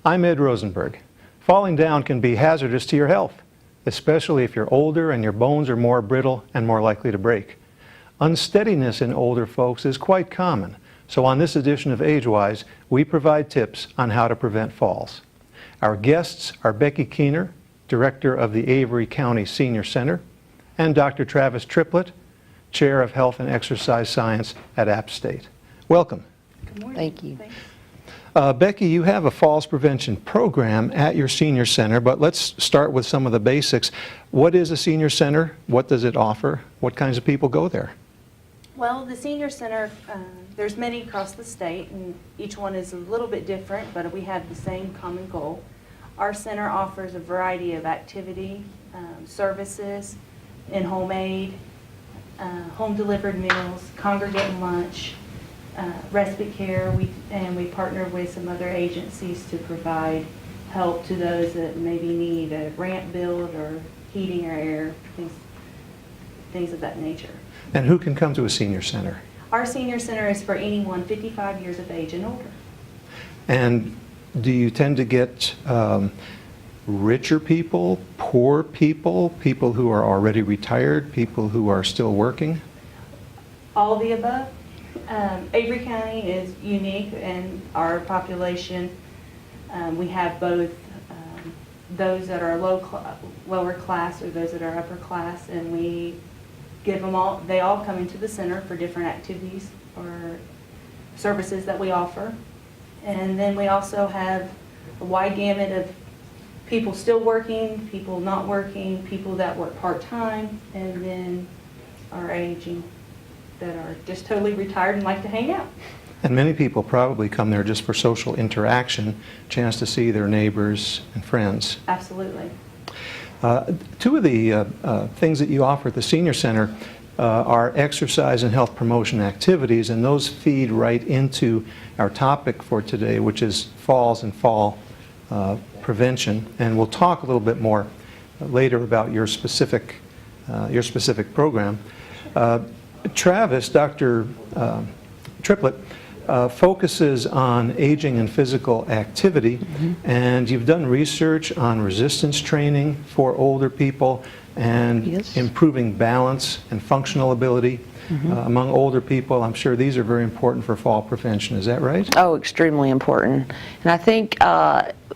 I'm Ed Rosenberg. Falling down can be hazardous to your health, especially if you're older and your bones are more brittle and more likely to break. Unsteadiness in older folks is quite common, so on this edition of AgeWise, we provide tips on how to prevent falls. Our guests are Becky Keener, Director of the Avery County Senior Center, and Dr. Travis Triplett, Chair of Health and Exercise Science at App State. Welcome. Good morning. Thank you. Thanks. Becky, you have a falls prevention program at your senior center, but let's start with some of the basics. What is a senior center? What does it offer? What kinds of people go there? Well, the senior center, there's many across the state, and each one is a little bit different, but we have the same common goal. Our center offers a variety of activity, services, in-home aid, home-delivered meals, congregate lunch, respite care, and we partner with some other agencies to provide help to those that maybe need a ramp build or heating or air, things of that nature. And who can come to a senior center? Our senior center is for anyone 55 years of age and older. And do you tend to get richer people, poor people, people who are already retired, people who are still working? All the above. Avery County is unique in our population. We have both those that are lower class or those that are upper class, and we give them all, they all come into the center for different activities or services that we offer. And then we also have a wide gamut of people still working, people not working, people that work part-time, and then our aging that are just totally retired and like to hang out. And many people probably come there just for social interaction, chance to see their neighbors and friends. Absolutely. Two of the things that you offer at the Senior Center are exercise and health promotion activities, and those feed right into our topic for today, which is falls and fall prevention. And we'll talk a little bit more later about your specific program. Travis, Dr. Triplett, focuses on aging and physical activity, and you've done research on resistance training for older people and improving balance and functional ability among older people. I'm sure these are very important for fall prevention. Is that right? Oh, extremely important. And I think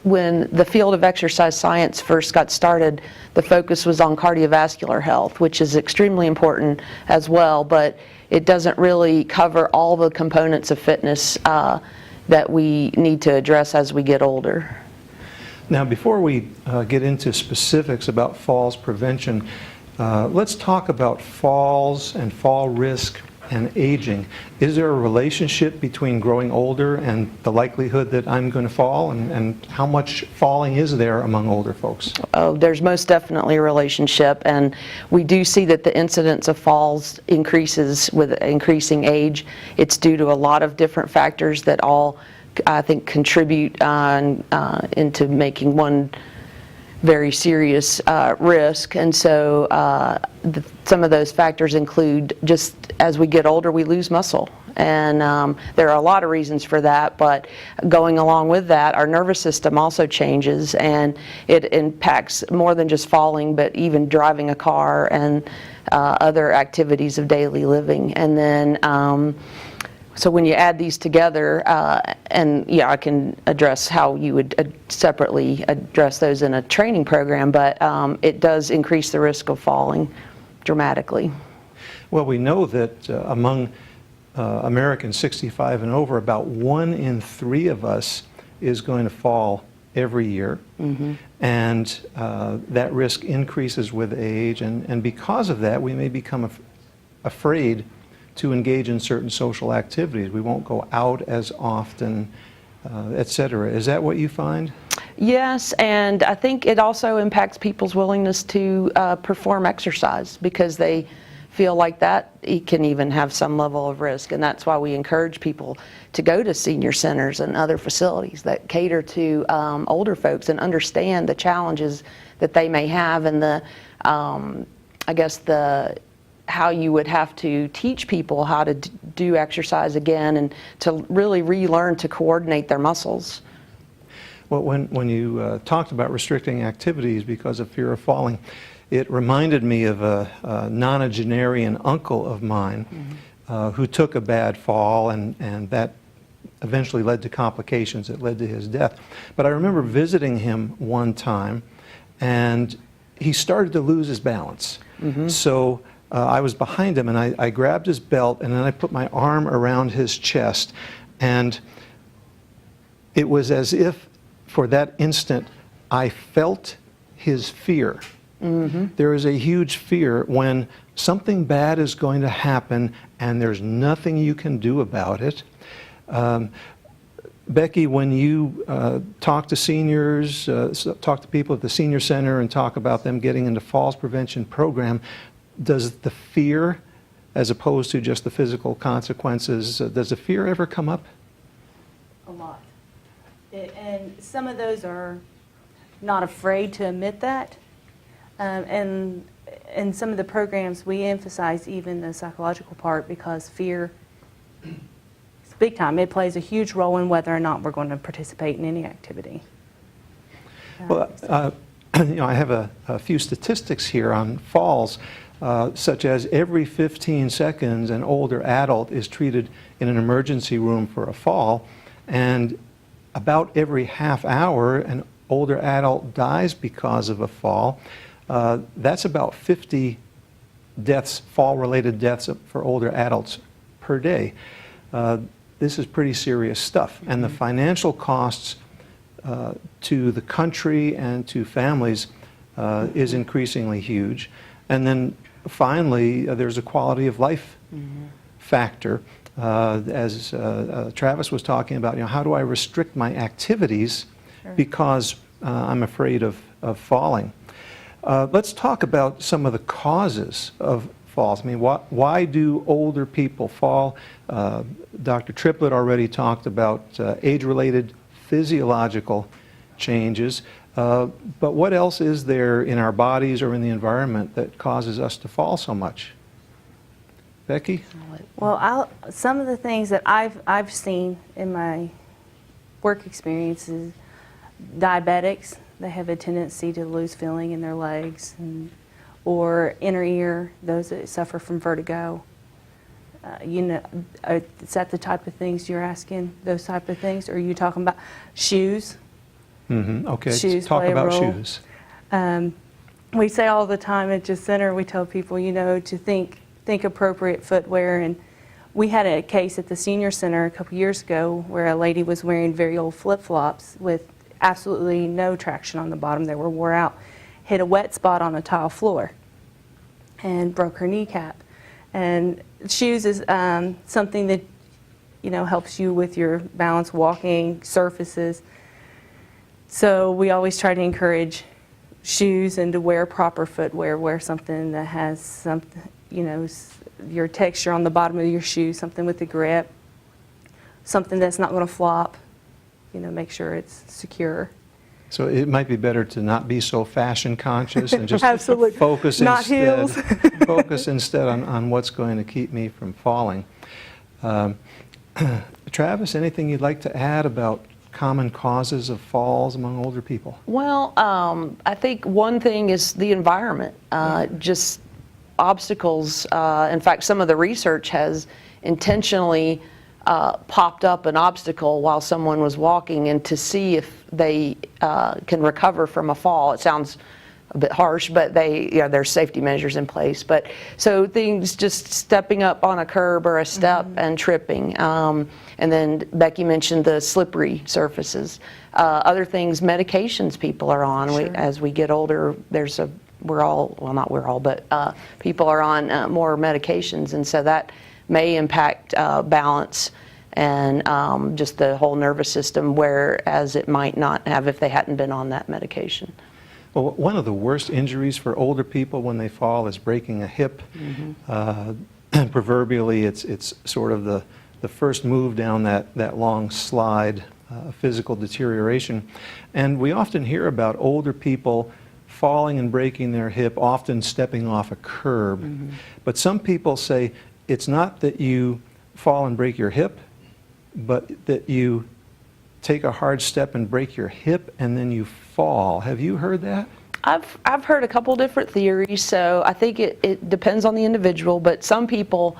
when the field of exercise science first got started, the focus was on cardiovascular health, which is extremely important as well, but it doesn't really cover all the components of fitness that we need to address as we get older. Now, before we get into specifics about falls prevention, let's talk about falls and fall risk and aging. Is there a relationship between growing older and the likelihood that I'm going to fall, and how much falling is there among older folks? Oh, there's most definitely a relationship, and we do see that the incidence of falls increases with increasing age. It's due to a lot of different factors that all, I think, contribute into making one very serious risk. And so some of those factors include, just as we get older, we lose muscle. And there are a lot of reasons for that, but going along with that, our nervous system also changes, and it impacts more than just falling, but even driving a car and other activities of daily living. And then so when you add these together, and yeah, I can address how you would separately address those in a training program, but it does increase the risk of falling dramatically. Well, we know that among Americans 65 and over, about 1 in 3 of us is going to fall every year, and that risk increases with age, and because of that, we may become afraid to engage in certain social activities. We won't go out as often, etc. Is that what you find? Yes, and I think it also impacts people's willingness to perform exercise, because they feel like that it can even have some level of risk, and that's why we encourage people to go to senior centers and other facilities that cater to older folks and understand the challenges that they may have, and the I guess how you would have to teach people how to do exercise again and to really relearn to coordinate their muscles. Well, when you talked about restricting activities because of fear of falling, it reminded me of a nonagenarian uncle of mine who took a bad fall, and that eventually led to complications that led to his death. But I remember visiting him one time, and he started to lose his balance. So I was behind him, and I grabbed his belt, and then I put my arm around his chest, and it was as if for that instant I felt his fear. There is a huge fear when something bad is going to happen and there's nothing you can do about it. Becky, when you talk to seniors, talk to people at the senior center and talk about them getting into falls prevention program, does the fear, as opposed to just the physical consequences, does the fear ever come up? A lot. And some of those are not afraid to admit that. And in some of the programs, we emphasize even the psychological part because fear is big time. It plays a huge role in whether or not we're going to participate in any activity. Well, I have a few statistics here on falls, such as every 15 seconds an older adult is treated in an emergency room for a fall, and about every half hour an older adult dies because of a fall. That's about 50 deaths, fall-related deaths for older adults per day. This is pretty serious stuff, and the financial costs to the country and to families is increasingly huge. And then finally, there's a quality of life factor. As Travis was talking about, how do I restrict my activities because I'm afraid of falling? Let's talk about some of the causes of falls. I mean, why do older people fall? Dr. Triplett already talked about age-related physiological changes. But what else is there in our bodies or in the environment that causes us to fall so much? Becky? Well, some of the things that I've seen in my work experience is diabetics. They have a tendency to lose feeling in their legs, or inner ear, those that suffer from vertigo. Is that the type of things you're asking, those type of things? Or are you talking about shoes? Okay, Shoes talk play a about role. shoes. We say all the time at Just Center, we tell people, to think appropriate footwear. And we had a case at the senior center a couple years ago where a lady was wearing very old flip-flops with absolutely no traction on the bottom. They were wore out. Hit a wet spot on a tile floor and broke her kneecap. And shoes is something that helps you with your balance, walking, surfaces. So we always try to encourage shoes and to wear proper footwear. Wear something that has something, your texture on the bottom of your shoe, something with the grip, something that's not going to flop. Make sure it's secure. So it might be better to not be so fashion conscious and just Absolutely. focus Not instead, heels. focus instead on what's going to keep me from falling. Travis, anything you'd like to add about common causes of falls among older people? Well, I think one thing is the environment, just obstacles. In fact, some of the research has intentionally popped up an obstacle while someone was walking, and to see if they can recover from a fall. It sounds a bit harsh, but there's safety measures in place. But so things, just stepping up on a curb or a step and tripping. And then Becky mentioned the slippery surfaces. Other things, medications people are on. Sure. As we get older, people are on more medications, and so that may impact balance and just the whole nervous system, whereas it might not have if they hadn't been on that medication. Well, one of the worst injuries for older people when they fall is breaking a hip. Proverbially, it's sort of the first move down that long slide, physical deterioration. And we often hear about older people falling and breaking their hip, often stepping off a curb. But some people say it's not that you fall and break your hip, but that you take a hard step and break your hip and then you fall. Have you heard that? I've heard a couple different theories, so I think it depends on the individual, but some people,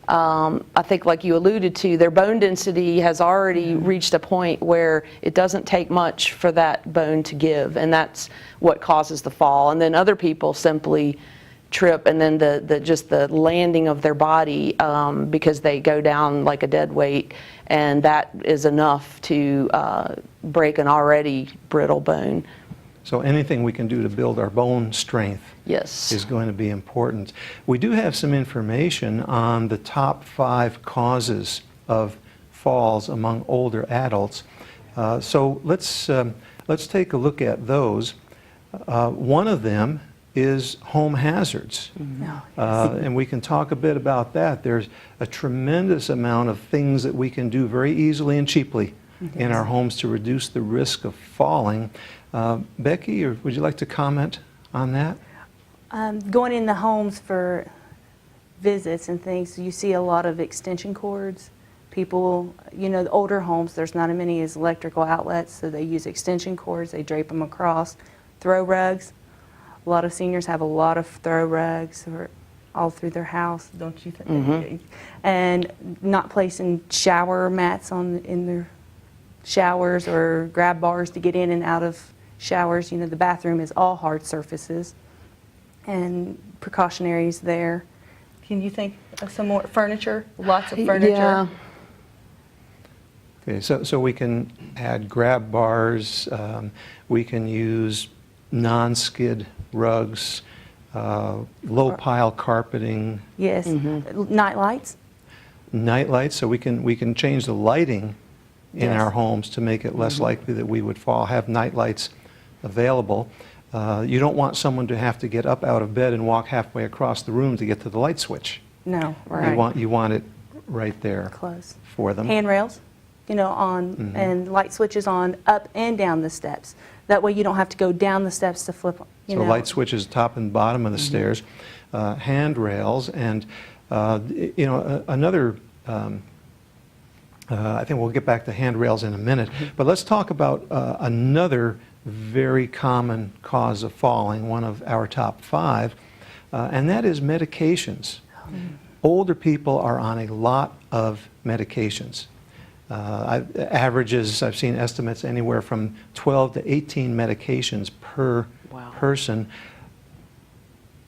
I think like you alluded to, their bone density has already reached a point where it doesn't take much for that bone to give, and that's what causes the fall. And then other people simply trip, and then just the landing of their body, because they go down like a dead weight, and that is enough to break an already brittle bone. So anything we can do to build our bone strength Yes. is going to be important. We do have some information on the top 5 causes of falls among older adults. So let's take a look at those. One of them is home hazards. And we can talk a bit about that. There's a tremendous amount of things that we can do very easily and cheaply in our homes to reduce the risk of falling. Becky, or would you like to comment on that? Going in the homes for visits and things, you see a lot of extension cords. People, you know, the older homes, there's not as many as electrical outlets, so they use extension cords, they drape them across. Throw rugs. A lot of seniors have a lot of throw rugs all through their house, don't you think? And not placing shower mats in their showers or grab bars to get in and out of showers. You know, the bathroom is all hard surfaces, and precautionaries there. Can you think of some more furniture? Lots of furniture. Yeah. Okay, so we can add grab bars, we can use non-skid rugs, low pile carpeting, Yes. Night lights. night lights, so we can change the lighting in Yes. our homes to make it less likely that we would fall. Have night lights available. You don't want someone to have to get up out of bed and walk halfway across the room to get to the light switch. No, right. You want it right there Close. for them. Handrails, you know, and light switches on up and down the steps. That way you don't have to go down the steps to flip, you So know. light switches top and bottom of the stairs, handrails, and you know, another. I think we'll get back to handrails in a minute, but let's talk about another very common cause of falling, one of our top 5, and that is medications. Older people are on a lot of medications. Averages, I've seen estimates anywhere from 12 to 18 medications per person.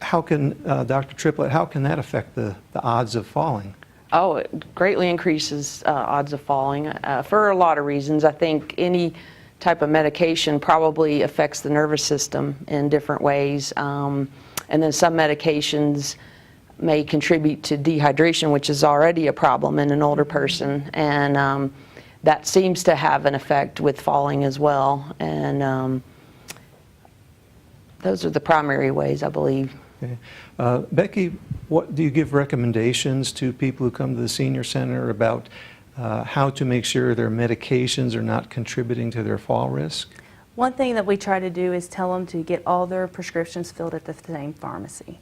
How can, Dr. Triplett, how can that affect the odds of falling? Oh, it greatly increases odds of falling for a lot of reasons. I think any type of medication probably affects the nervous system in different ways. And then some medications may contribute to dehydration, which is already a problem in an older person. And that seems to have an effect with falling as well. And those are the primary ways, I believe. Okay. Becky, what do you give recommendations to people who come to the senior center about how to make sure their medications are not contributing to their fall risk? One thing that we try to do is tell them to get all their prescriptions filled at the same pharmacy.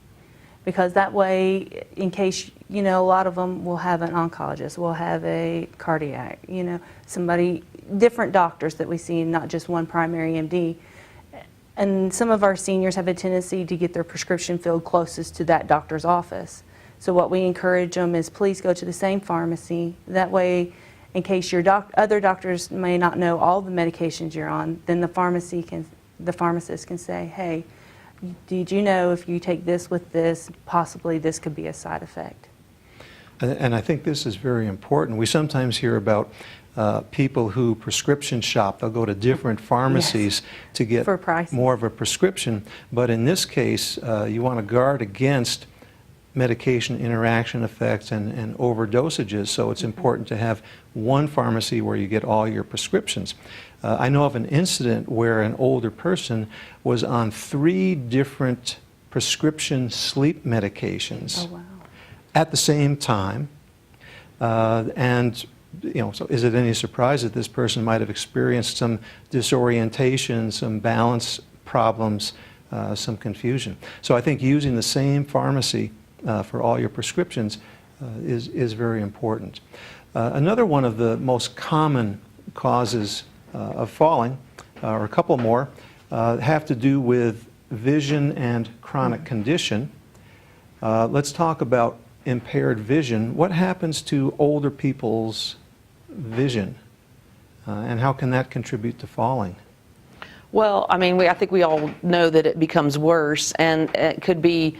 Because that way, in case, you know, a lot of them will have an oncologist, will have a cardiac, you know, somebody, different doctors that we see, not just one primary MD. And some of our seniors have a tendency to get their prescription filled closest to that doctor's office. So what we encourage them is please go to the same pharmacy. That way, in case your other doctors may not know all the medications you're on, then the pharmacist can say, hey, did you know if you take this with this, possibly this could be a side effect? And I think this is very important. We sometimes hear about people who prescription shop. They'll go to different pharmacies to get more of a prescription. But in this case, you want to guard against medication interaction effects and overdosages. So it's important to have one pharmacy where you get all your prescriptions. I know of an incident where an older person was on 3 different prescription sleep medications at the same time. And you know, so is it any surprise that this person might have experienced some disorientation, some balance problems, some confusion? So I think using the same pharmacy for all your prescriptions is very important. Another one of the most common causes of falling, or a couple more, have to do with vision and chronic condition. Let's talk about impaired vision. What happens to older people's vision, and how can that contribute to falling? Well, I mean, I think we all know that it becomes worse, and it could be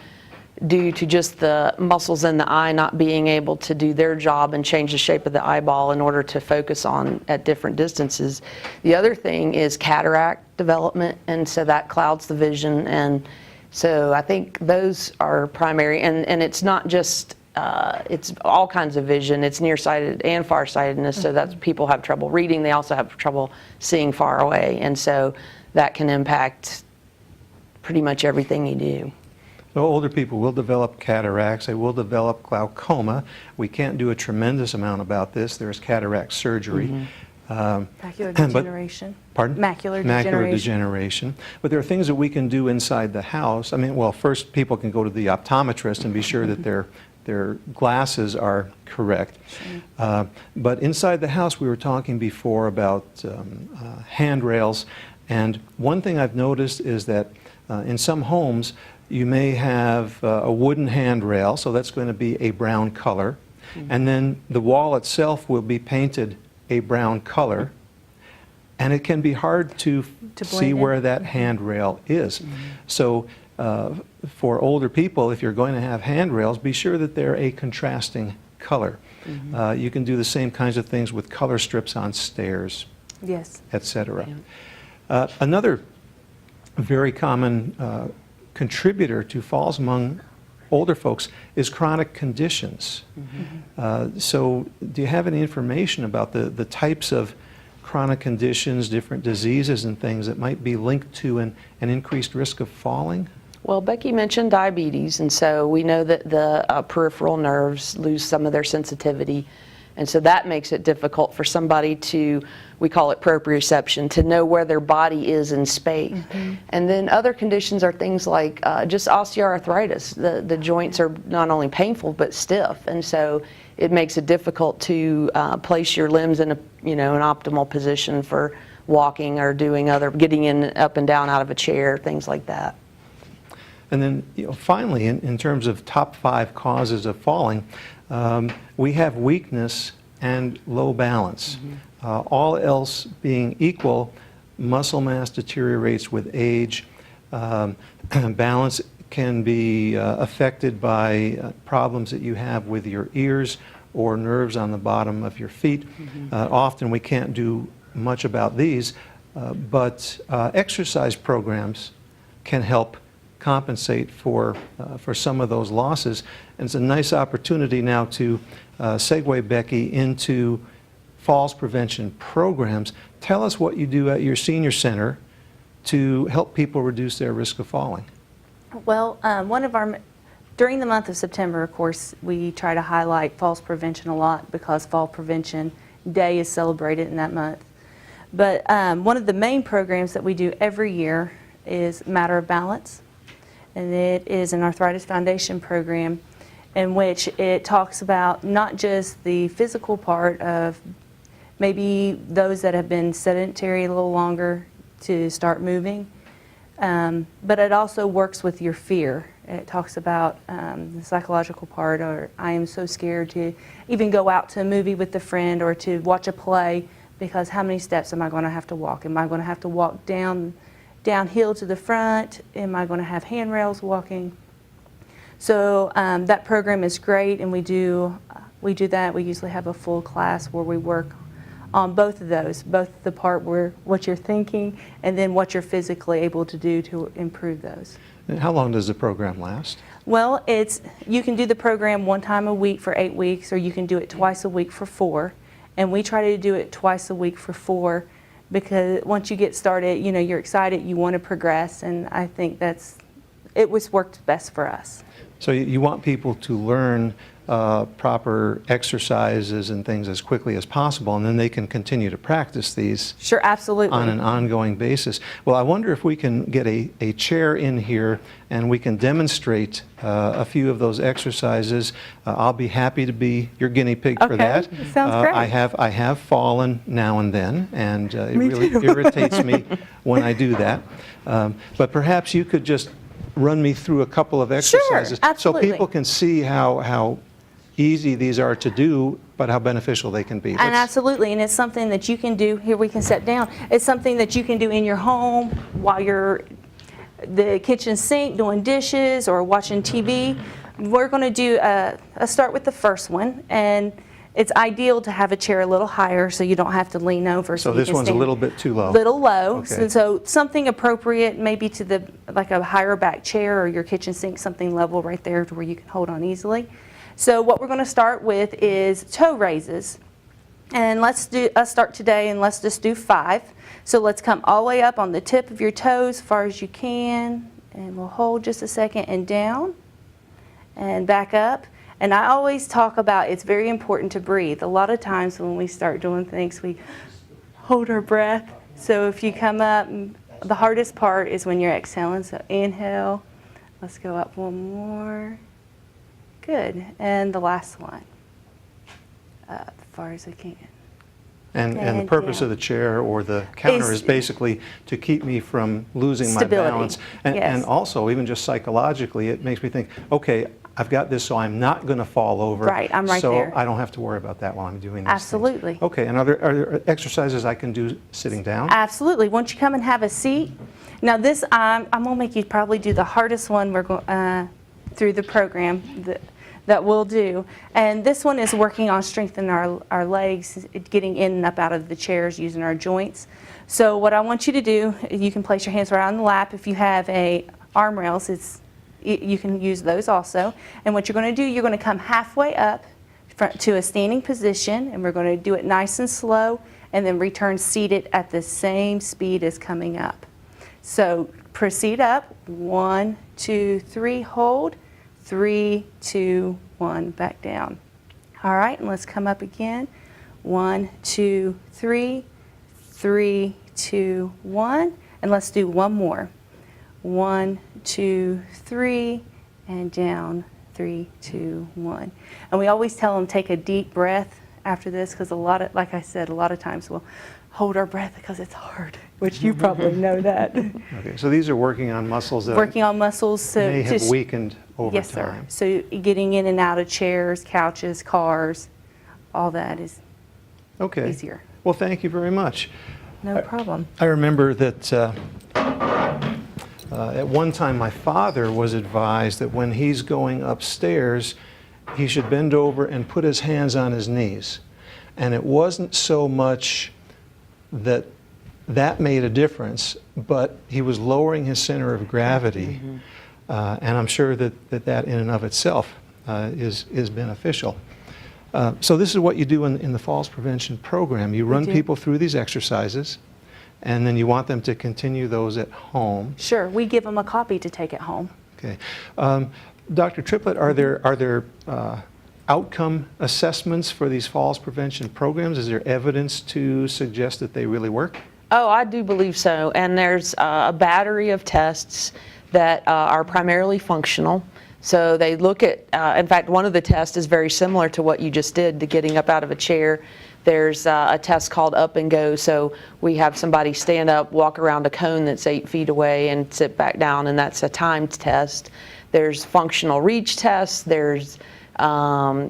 due to just the muscles in the eye not being able to do their job and change the shape of the eyeball in order to focus on at different distances. The other thing is cataract development, and so that clouds the vision. And so I think those are primary, and it's not just, it's all kinds of vision. It's nearsighted and farsightedness, so that's people have trouble reading. They also have trouble seeing far away, and so that can impact pretty much everything you do. So older people will develop cataracts, they will develop glaucoma. We can't do a tremendous amount about this. There's cataract surgery. Macular degeneration. Pardon? Macular Macular degeneration. But there are things that we can do inside the house. I mean, well, first people can go to the optometrist and be sure that their glasses are correct. But inside the house, we were talking before about handrails. And one thing I've noticed is that in some homes, you may have a wooden handrail, so that's going to be a brown color. And then the wall itself will be painted a brown color. And it can be hard to see where that handrail is. So for older people, if you're going to have handrails, be sure that they're a contrasting color. You can do the same kinds of things with color strips on stairs, Yes. etc. Another very common contributor to falls among older folks is chronic conditions. So do you have any information about the types of chronic conditions, different diseases and things that might be linked to an increased risk of falling? Well, Becky mentioned diabetes, and so we know that the peripheral nerves lose some of their sensitivity, and so that makes it difficult for somebody to, we call it proprioception, to know where their body is in space. And then other conditions are things like just osteoarthritis. The joints are not only painful but stiff, and so it makes it difficult to place your limbs in a, an optimal position for walking or doing getting in up and down out of a chair, things like that. And then, finally, in terms of top 5 causes of falling, we have weakness and low balance. All else being equal, muscle mass deteriorates with age. Balance can be affected by problems that you have with your ears or nerves on the bottom of your feet. Often we can't do much about these, but exercise programs can help compensate for some of those losses. And it's a nice opportunity now to segue, Becky, into falls prevention programs. Tell us what you do at your senior center to help people reduce their risk of falling. Well, during the month of September, of course, we try to highlight falls prevention a lot because Fall Prevention Day is celebrated in that month. But one of the main programs that we do every year is Matter of Balance. And it is an Arthritis Foundation program in which it talks about not just the physical part of maybe those that have been sedentary a little longer to start moving, but it also works with your fear. It talks about the psychological part, or I am so scared to even go out to a movie with a friend or to watch a play because how many steps am I going to have to walk? Am I going to have to walk downhill to the front? Am I going to have handrails walking? So that program is great, and we do that. We usually have a full class where we work on both of those, both the part where what you're thinking and then what you're physically able to do to improve those. And how long does the program last? Well, you can do the program one time a week for 8 weeks, or you can do it twice a week for 4. And we try to do it twice a week for 4. Because once you get started, you're excited, you want to progress, and I think it was worked best for us. So you want people to learn proper exercises and things as quickly as possible, and then they can continue to practice these Sure, absolutely. on an ongoing basis. Well, I wonder if we can get a chair in here and we can demonstrate a few of those exercises. I'll be happy to be your guinea pig for Okay, that. sounds great. I have fallen now and then, and it really irritates me when I do that. But perhaps you could just run me through a couple of exercises so absolutely. people can see how easy these are to do, but how beneficial they can be. And absolutely, and it's something that you can do, here we can sit down, it's something that you can do in your home while you're the kitchen sink doing dishes or watching TV. We're going to do a start with the first one, and it's ideal to have a chair a little higher so you don't have to lean over. So you this can one's a stand little bit too low. little low. Okay. So something appropriate, maybe to the like a higher back chair or your kitchen sink, something level right there to where you can hold on easily. So what we're going to start with is toe raises. And let's start today, and let's just do 5. So let's come all the way up on the tip of your toes as far as you can, and we'll hold just a second and down and back up. And I always talk about it's very important to breathe. A lot of times when we start doing things, we hold our breath. So if you come up, the hardest part is when you're exhaling. So inhale, let's go up one more. Good. And the last one, up as far as I can. And the And purpose down. of the chair or the counter is basically to keep me from losing my Stability, balance. yes. And also, even just psychologically, it makes me think, okay, I've got this, so I'm not going to fall over. Right, I'm right there. So I don't have to worry about that while I'm doing this. Absolutely. Okay, and are there exercises I can do sitting down? Absolutely. Once you come and have a seat. Now this, I'm going to make you probably do the hardest one we're going through the program that we'll do. And this one is working on strengthening our legs, getting in and up out of the chairs, using our joints. So what I want you to do, you can place your hands right on the lap. If you have arm rails, you can use those also. And what you're going to do, you're going to come halfway up to a standing position, and we're going to do it nice and slow, and then return seated at the same speed as coming up. So proceed up, 1, 2, 3, hold, 3, 2, 1, back down. All right, and let's come up again. 1, 2, 3, 3, 2, 1, and let's do one more. 1, 2, 3, and down, 3, 2, 1. And we always tell them take a deep breath after this, because like I said, a lot of times we'll hold our breath because it's hard, which you probably know that. Okay, so these are working on muscles that Working on muscles. So may have just, weakened over yes, time. sir. So getting in and out of chairs, couches, cars, all that is Okay. easier. Well, thank you very much. No problem. I remember that at one time my father was advised that when he's going upstairs, he should bend over and put his hands on his knees. And it wasn't so much that made a difference, but he was lowering his center of gravity. And I'm sure that in and of itself is beneficial. So this is what you do in the falls prevention program. You run do. people through these exercises, and then you want them to continue those at home. Sure, we give them a copy to take at home. Okay. Dr. Triplett, are there outcome assessments for these falls prevention programs? Is there evidence to suggest that they really work? Oh, I do believe so. And there's a battery of tests that are primarily functional. So they look at, in fact, one of the tests is very similar to what you just did, to getting up out of a chair. There's a test called Up and Go. So we have somebody stand up, walk around a cone that's 8 feet away, and sit back down, and that's a timed test. There's functional reach tests. There's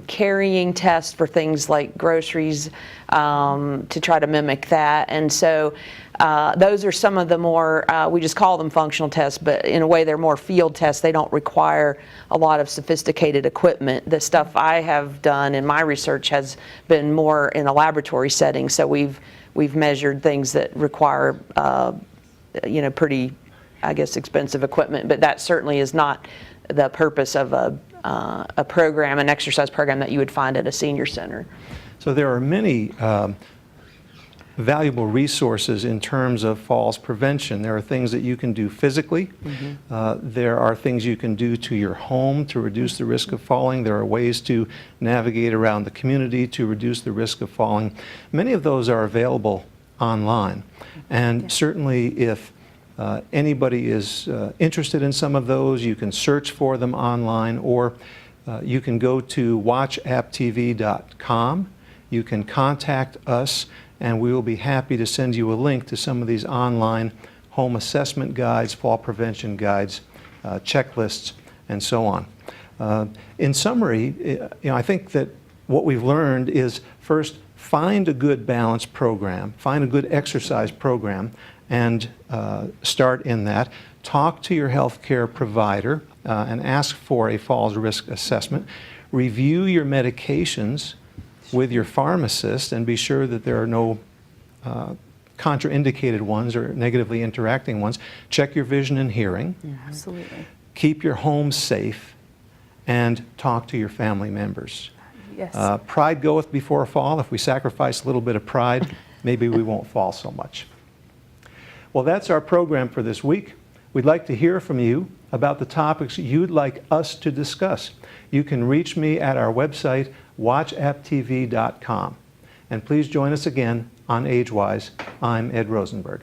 carrying tests for things like groceries to try to mimic that. And so those are some of the more, we just call them functional tests, but in a way they're more field tests. They don't require a lot of sophisticated equipment. The stuff I have done in my research has been more in a laboratory setting. So we've measured things that require pretty, I guess, expensive equipment, but that certainly is not the purpose of a program, an exercise program that you would find at a senior center. So there are many valuable resources in terms of falls prevention. There are things that you can do physically. There are things you can do to your home to reduce the risk of falling. There are ways to navigate around the community to reduce the risk of falling. Many of those are available online. And certainly if anybody is interested in some of those, you can search for them online, or you can go to watchapptv.com. You can contact us, and we will be happy to send you a link to some of these online home assessment guides, fall prevention guides, checklists, and so on. In summary, I think that what we've learned is, first, find a good balanced program, find a good exercise program, and start in that. Talk to your healthcare provider and ask for a falls risk assessment. Review your medications with your pharmacist and be sure that there are no contraindicated ones or negatively interacting ones. Check your vision and hearing. Absolutely. Keep your home safe, and talk to your family members. Yes. Pride goeth before a fall. If we sacrifice a little bit of pride, maybe we won't fall so much. Well, that's our program for this week. We'd like to hear from you about the topics you'd like us to discuss. You can reach me at our website, watchapptv.com. And please join us again on AgeWise. I'm Ed Rosenberg.